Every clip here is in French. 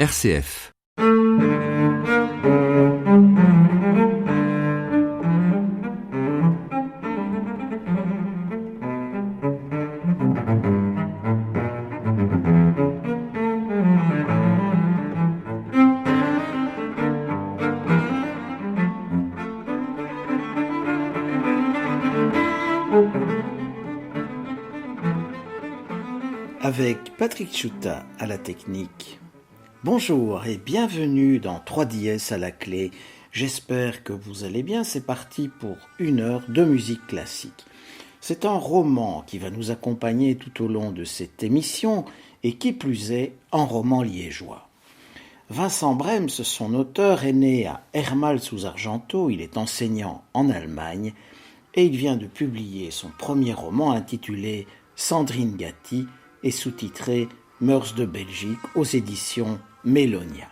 RCF. Avec Patrick Chouta à la technique. Bonjour et bienvenue dans 3DS à la clé. J'espère que vous allez bien. C'est parti pour 1 heure de musique classique. C'est un roman qui va nous accompagner tout au long de cette émission et qui plus est, un roman liégeois. Vincent Bremse, son auteur, est né à Hermal-sous-Argenteau. Il est enseignant en Allemagne et il vient de publier son premier roman intitulé Sandrine Gatti et sous-titré Mœurs de Belgique aux éditions Mélonia.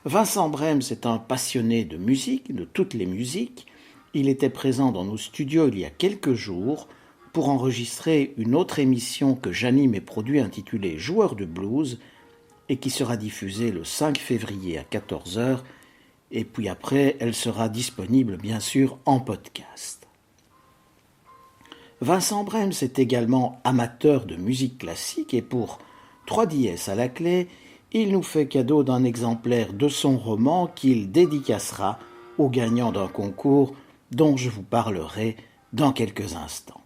Vincent Bremse est un passionné de musique, de toutes les musiques. Il était présent dans nos studios il y a quelques jours pour enregistrer une autre émission que j'anime et produis intitulée Joueurs de blues et qui sera diffusée le 5 février à 14h et puis après elle sera disponible bien sûr en podcast. Vincent Bremse est également amateur de musique classique et pour 3DS à la clé, il nous fait cadeau d'un exemplaire de son roman qu'il dédicacera au gagnant d'un concours dont je vous parlerai dans quelques instants.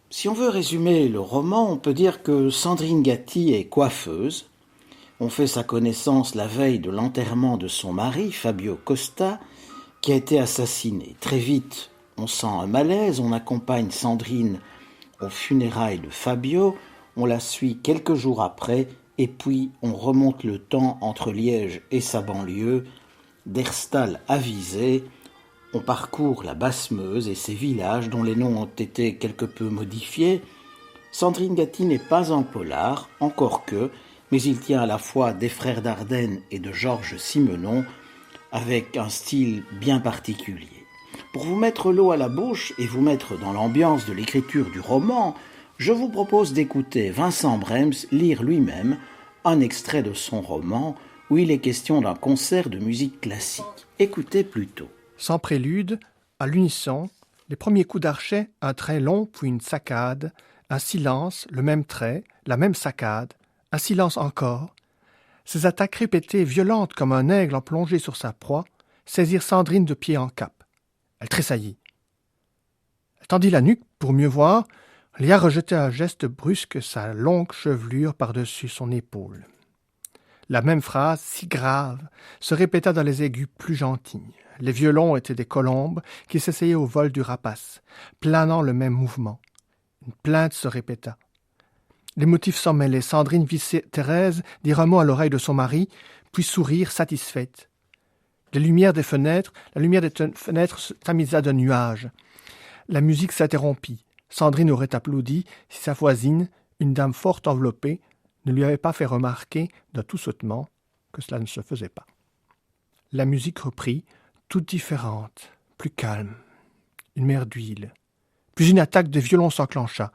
Si on veut résumer le roman, on peut dire que Sandrine Gatti est coiffeuse. On fait sa connaissance la veille de l'enterrement de son mari, Fabio Costa, qui a été assassiné. Très vite, on sent un malaise, on accompagne Sandrine aux funérailles de Fabio, on la suit quelques jours après, et puis on remonte le temps entre Liège et sa banlieue, d'Herstal à Visé, on parcourt la Basse-Meuse et ses villages dont les noms ont été quelque peu modifiés. Sandrine Gatti n'est pas un polar, encore que, mais il tient à la fois des frères Dardenne et de Georges Simenon, avec un style bien particulier. Pour vous mettre l'eau à la bouche et vous mettre dans l'ambiance de l'écriture du roman, je vous propose d'écouter Vincent Bremse lire lui-même un extrait de son roman où il est question d'un concert de musique classique. Écoutez plutôt. Sans prélude, à l'unisson, les premiers coups d'archet, un trait long puis une saccade, un silence, le même trait, la même saccade, un silence encore. Ces attaques répétées, violentes comme un aigle en plongée sur sa proie, saisirent Sandrine de pied en cap. Elle tressaillit. Elle tendit la nuque pour mieux voir. Léa rejetait un geste brusque sa longue chevelure par-dessus son épaule. La même phrase, si grave, se répéta dans les aigus plus gentils. Les violons étaient des colombes qui s'essayaient au vol du rapace, planant le même mouvement. Une plainte se répéta. Les motifs s'en mêlaient. Sandrine vit Thérèse dire un mot à l'oreille de son mari, puis sourire satisfaite. La lumière des fenêtres se tamisa de nuages. La musique s'interrompit. Sandrine aurait applaudi si sa voisine, une dame fort enveloppée, ne lui avait pas fait remarquer d'un tout sautement que cela ne se faisait pas. La musique reprit, toute différente, plus calme, une mer d'huile. Puis une attaque de violon s'enclencha.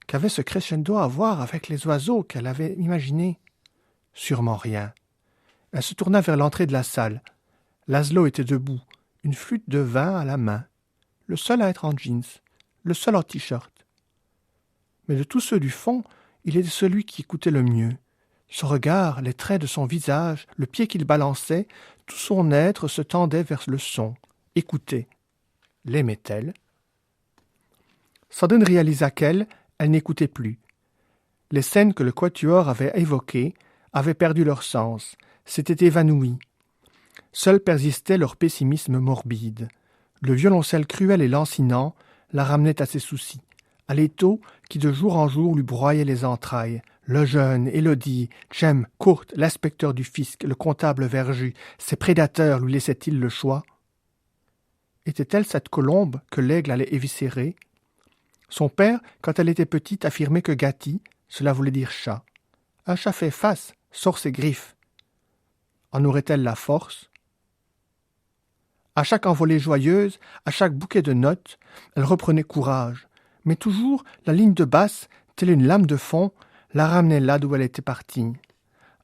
Qu'avait ce crescendo à voir avec les oiseaux qu'elle avait imaginés? Sûrement rien. Elle se tourna vers l'entrée de la salle. Laszlo était debout, une flûte de vin à la main, le seul à être en jeans, le seul en t-shirt. Mais de tous ceux du fond, il était celui qui écoutait le mieux. Son regard, les traits de son visage, le pied qu'il balançait, tout son être se tendait vers le son. Écoutait. L'aimait-elle? Sandrine réalisa qu'elle n'écoutait plus. Les scènes que le quatuor avait évoquées avaient perdu leur sens, s'étaient évanouies. Seul persistait leur pessimisme morbide. Le violoncelle cruel et lancinant la ramenait à ses soucis, à l'étau qui de jour en jour lui broyait les entrailles. Le jeune, Élodie, Cem, Kurt, l'inspecteur du fisc, le comptable Verjus, ses prédateurs lui laissaient-ils le choix? Était-elle cette colombe que l'aigle allait éviscérer? Son père, quand elle était petite, affirmait que Gatti, cela voulait dire chat. Un chat fait face, sort ses griffes. En aurait-elle la force? À chaque envolée joyeuse, à chaque bouquet de notes, elle reprenait courage. Mais toujours, la ligne de basse, telle une lame de fond, la ramenait là d'où elle était partie.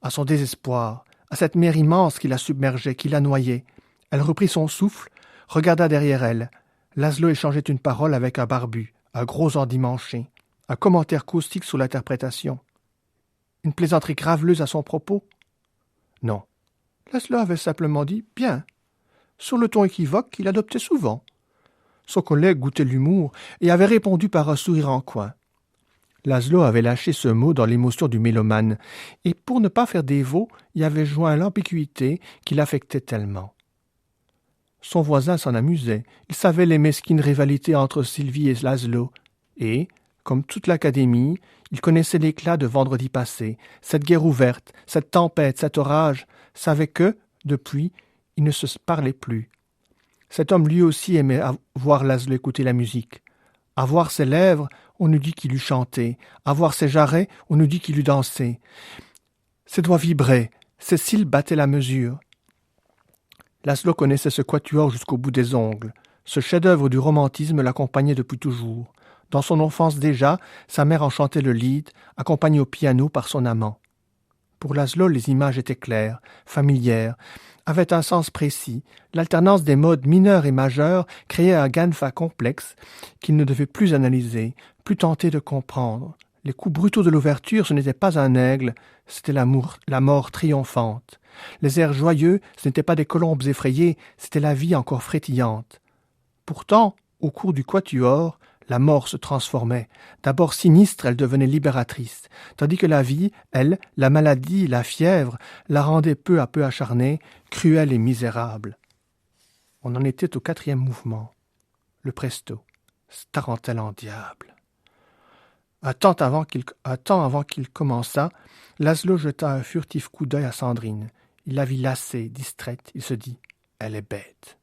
à son désespoir, à cette mer immense qui la submergeait, qui la noyait. Elle reprit son souffle, regarda derrière elle. Laszlo échangeait une parole avec un barbu, un gros endimanché, un commentaire caustique sur l'interprétation. Une plaisanterie graveleuse à son propos? Non. Laszlo avait simplement dit « bien », sur le ton équivoque qu'il adoptait souvent. Son collègue goûtait l'humour et avait répondu par un sourire en coin. Laszlo avait lâché ce mot dans l'émotion du mélomane, et pour ne pas faire dévot, y avait joint l'ambiguïté qui l'affectait tellement. Son voisin s'en amusait. Il savait les mesquines rivalités entre Sylvie et Laszlo, et, comme toute l'académie, il connaissait l'éclat de vendredi passé, cette guerre ouverte, cette tempête, cet orage, savait que, depuis, ils ne se parlaient plus. Cet homme lui aussi aimait voir Laszlo écouter la musique. À voir ses lèvres, on eût dit qu'il eût chanté. À voir ses jarrets, on eût dit qu'il eût dansé. Ses doigts vibraient, ses cils battaient la mesure. Laszlo connaissait ce quatuor jusqu'au bout des ongles. Ce chef-d'œuvre du romantisme l'accompagnait depuis toujours. Dans son enfance déjà, sa mère en chantait le lead, accompagnée au piano par son amant. Pour Laszlo, les images étaient claires, familières, avaient un sens précis. L'alternance des modes mineurs et majeurs créait un ganfa complexe qu'il ne devait plus analyser, plus tenter de comprendre. Les coups brutaux de l'ouverture, ce n'était pas un aigle, c'était la mort triomphante. Les airs joyeux, ce n'étaient pas des colombes effrayées, c'était la vie encore frétillante. Pourtant, au cours du quatuor, la mort se transformait. D'abord sinistre, elle devenait libératrice, tandis que la vie, elle, la maladie, la fièvre, la rendait peu à peu acharnée, cruelle et misérable. On en était au 4e mouvement. Le presto, tarentelle en diable. Un temps avant qu'il commençât, Laszlo jeta un furtif coup d'œil à Sandrine. Il la vit lassée, distraite. Il se dit « Elle est bête »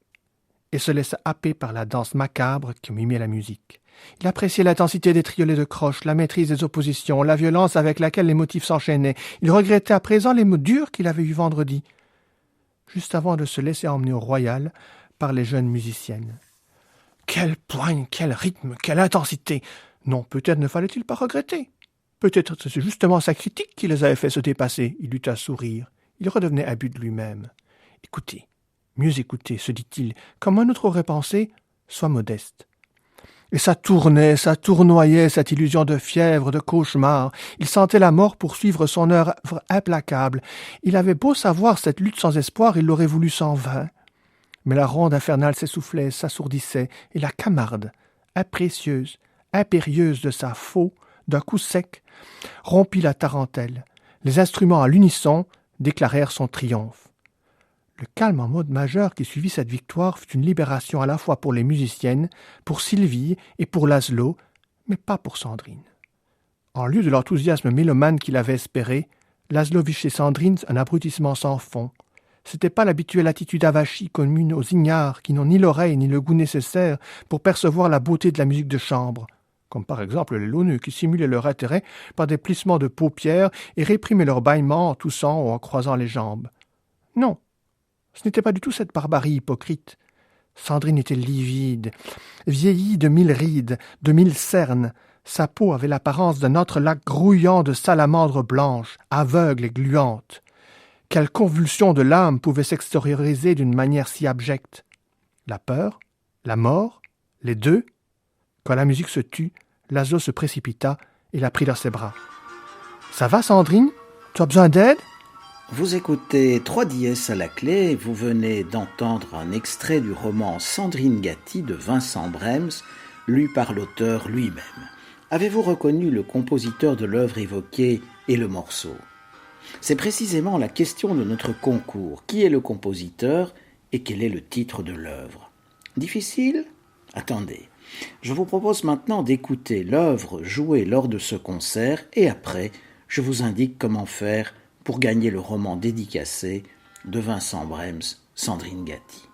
et se laissa happer par la danse macabre qui mimait la musique. Il appréciait l'intensité des triolets de croche, la maîtrise des oppositions, la violence avec laquelle les motifs s'enchaînaient. Il regrettait à présent les mots durs qu'il avait eus vendredi, juste avant de se laisser emmener au Royal par les jeunes musiciennes. Quelle poigne, quel rythme, quelle intensité! Non, peut-être ne fallait-il pas regretter. Peut-être c'est justement sa critique qui les avait fait se dépasser. Il eut un sourire. Il redevenait imbu de lui-même. Écoutez, mieux écouter, se dit-il, comme un autre aurait pensé, sois modeste. Et ça tournait, ça tournoyait, cette illusion de fièvre, de cauchemar. Il sentait la mort poursuivre son œuvre implacable. Il avait beau savoir cette lutte sans espoir, il l'aurait voulu sans vain. Mais la ronde infernale s'essoufflait, s'assourdissait, et la Camarde, imprécieuse, impérieuse de sa faux, d'un coup sec, rompit la tarentelle. Les instruments à l'unisson déclarèrent son triomphe. Le calme en mode majeur qui suivit cette victoire fut une libération à la fois pour les musiciennes, pour Sylvie et pour Laszlo, mais pas pour Sandrine. En lieu de l'enthousiasme mélomane qu'il avait espéré, Laszlo vit chez Sandrine un abrutissement sans fond. C'était pas l'habituelle attitude avachie commune aux ignares qui n'ont ni l'oreille ni le goût nécessaire pour percevoir la beauté de la musique de chambre, comme par exemple les launeux qui simulaient leur intérêt par des plissements de paupières et réprimaient leur bâillement en toussant ou en croisant les jambes. Non, ce n'était pas du tout cette barbarie hypocrite. Sandrine était livide, vieillie de 1000 rides, de 1000 cernes. Sa peau avait l'apparence d'un autre lac grouillant de salamandres blanches, aveugle et gluante. Quelle convulsion de l'âme pouvait s'extérioriser d'une manière si abjecte? La peur? La mort? Les deux? Quand la musique se tut, Laszlo se précipita et la prit dans ses bras. « Ça va, Sandrine? Tu as besoin d'aide ?» Vous écoutez 3 dièses à la clé et vous venez d'entendre un extrait du roman Sandrine Gatti de Vincent Bremse, lu par l'auteur lui-même. Avez-vous reconnu le compositeur de l'œuvre évoquée et le morceau? C'est précisément la question de notre concours. Qui est le compositeur et quel est le titre de l'œuvre? Difficile? Attendez. Je vous propose maintenant d'écouter l'œuvre jouée lors de ce concert et après, je vous indique comment faire pour gagner le roman dédicacé de Vincent Bremse, Sandrine Gatti.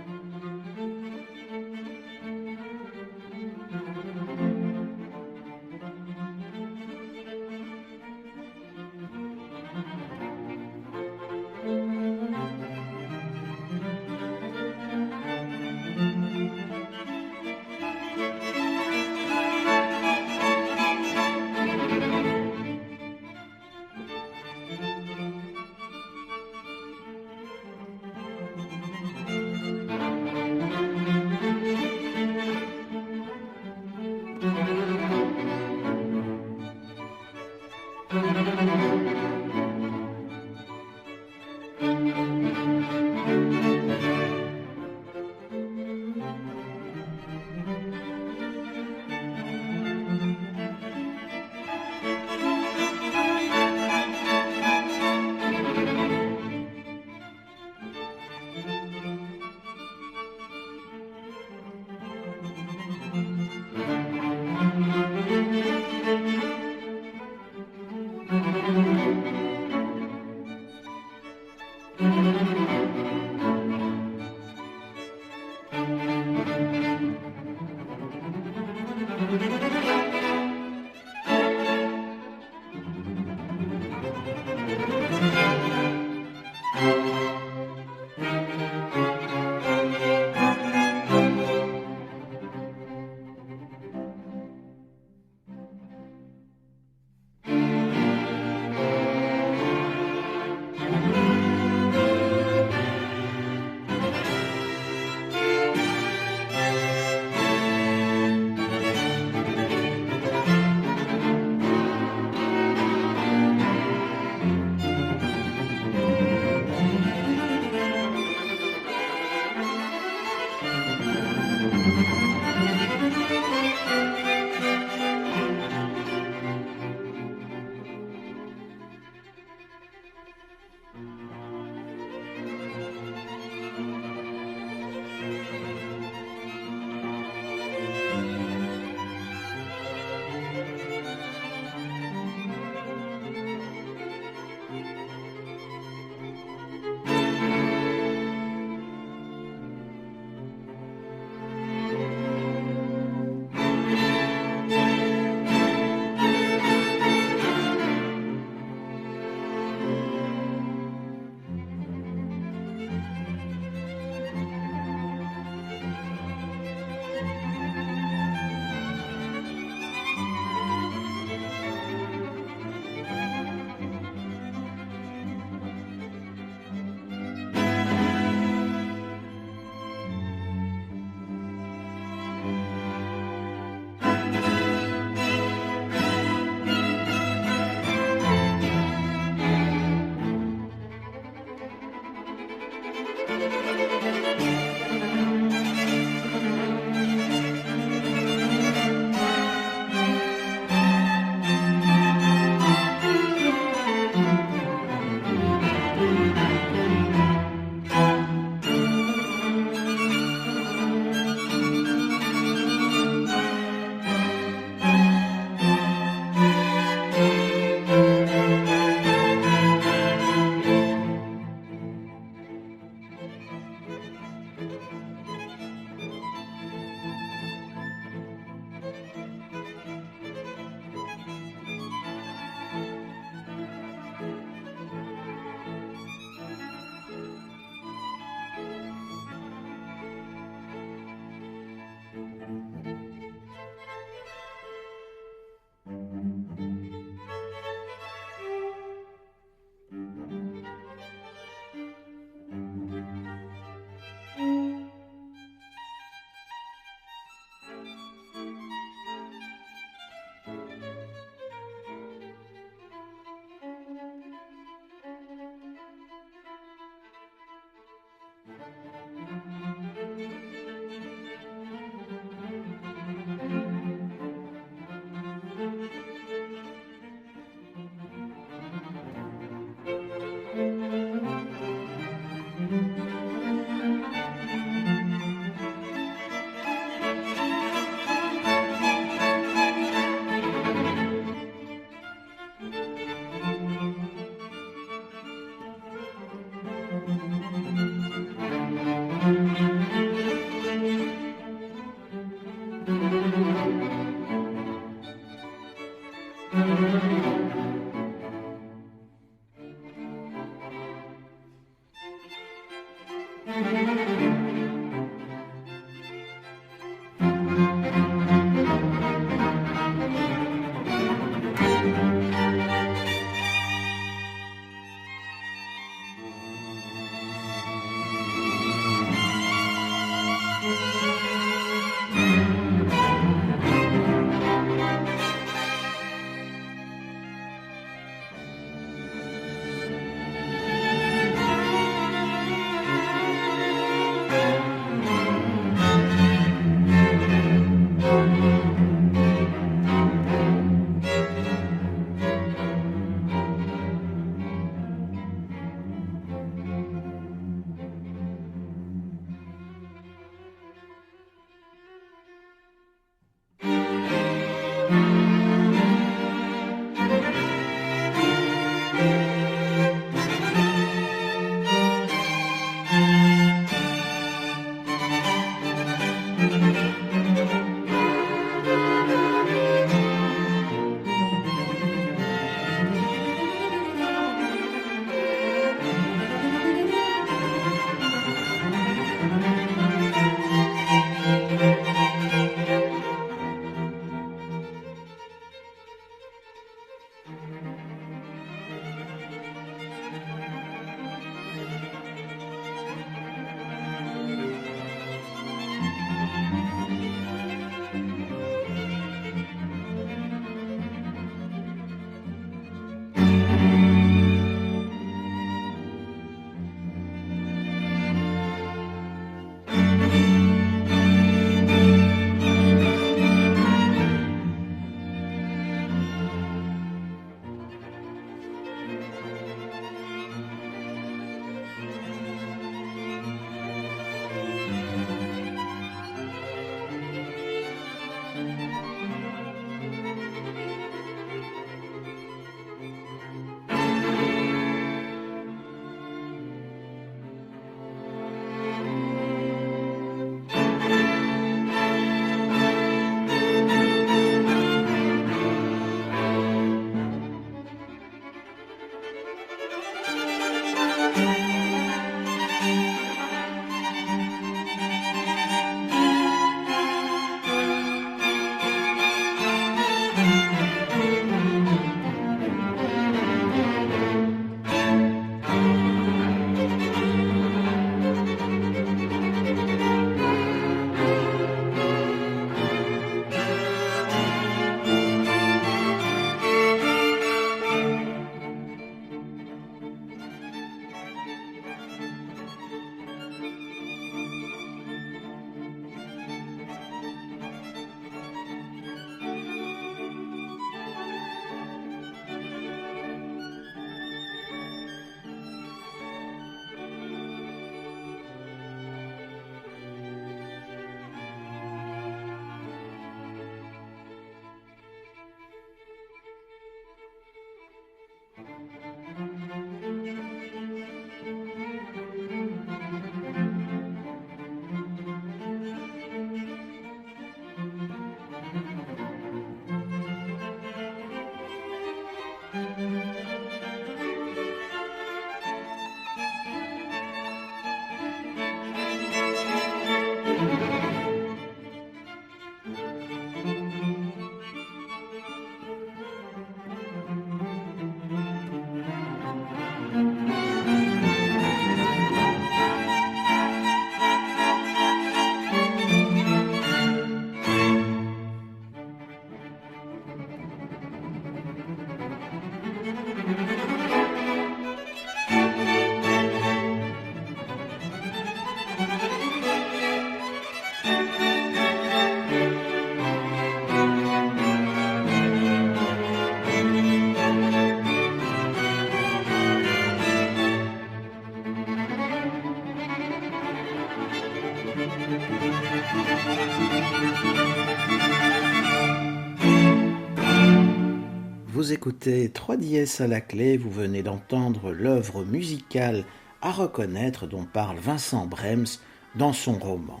Vous écoutez 3 dièses à la clé, vous venez d'entendre l'œuvre musicale à reconnaître dont parle Vincent Bremst dans son roman.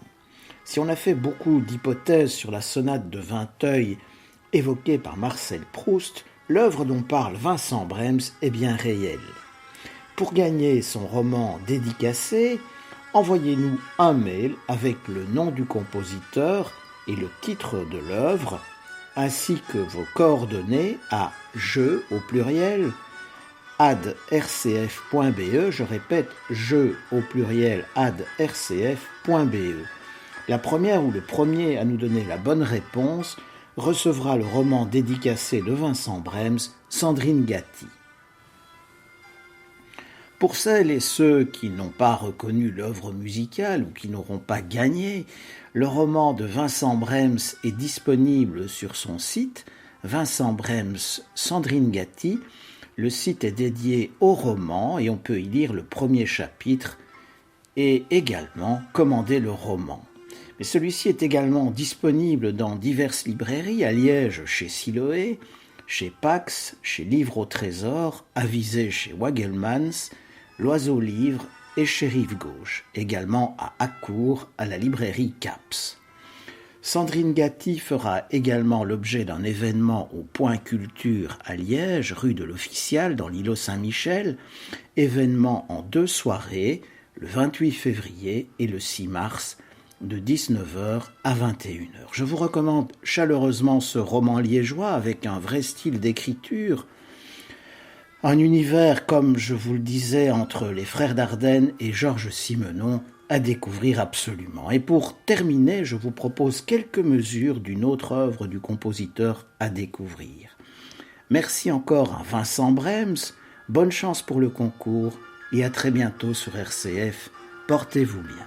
Si on a fait beaucoup d'hypothèses sur la sonate de Vinteuil évoquée par Marcel Proust, l'œuvre dont parle Vincent Bremst est bien réelle. Pour gagner son roman dédicacé, envoyez-nous un mail avec le nom du compositeur et le titre de l'œuvre, ainsi que vos coordonnées à jeu au pluriel @rcf.be. Je répète, jeu au pluriel @rcf.be. La première ou le premier à nous donner la bonne réponse recevra le roman dédicacé de Vincent Bremst, Sandrine Gatti. Pour celles et ceux qui n'ont pas reconnu l'œuvre musicale ou qui n'auront pas gagné, le roman de Vincent Bremst est disponible sur son site Vincent Bremst Sandrine Gatti. Le site est dédié au roman et on peut y lire le premier chapitre et également commander le roman. Mais celui-ci est également disponible dans diverses librairies, à Liège chez Siloé, chez Pax, chez Livre au Trésor, à Visé chez Wagelmans, L'Oiseau Livre et chez Rive Gauche, également à Accourt, à la librairie Caps. Sandrine Gatti fera également l'objet d'un événement au Point Culture à Liège, rue de l'Official, dans l'îlot Saint-Michel, événement en 2 soirées, le 28 février et le 6 mars, de 19h à 21h. Je vous recommande chaleureusement ce roman liégeois avec un vrai style d'écriture, un univers, comme je vous le disais, entre les frères Dardenne et Georges Simenon, à découvrir absolument. Et pour terminer, je vous propose quelques mesures d'une autre œuvre du compositeur à découvrir. Merci encore à Vincent Bremst, bonne chance pour le concours et à très bientôt sur RCF. Portez-vous bien.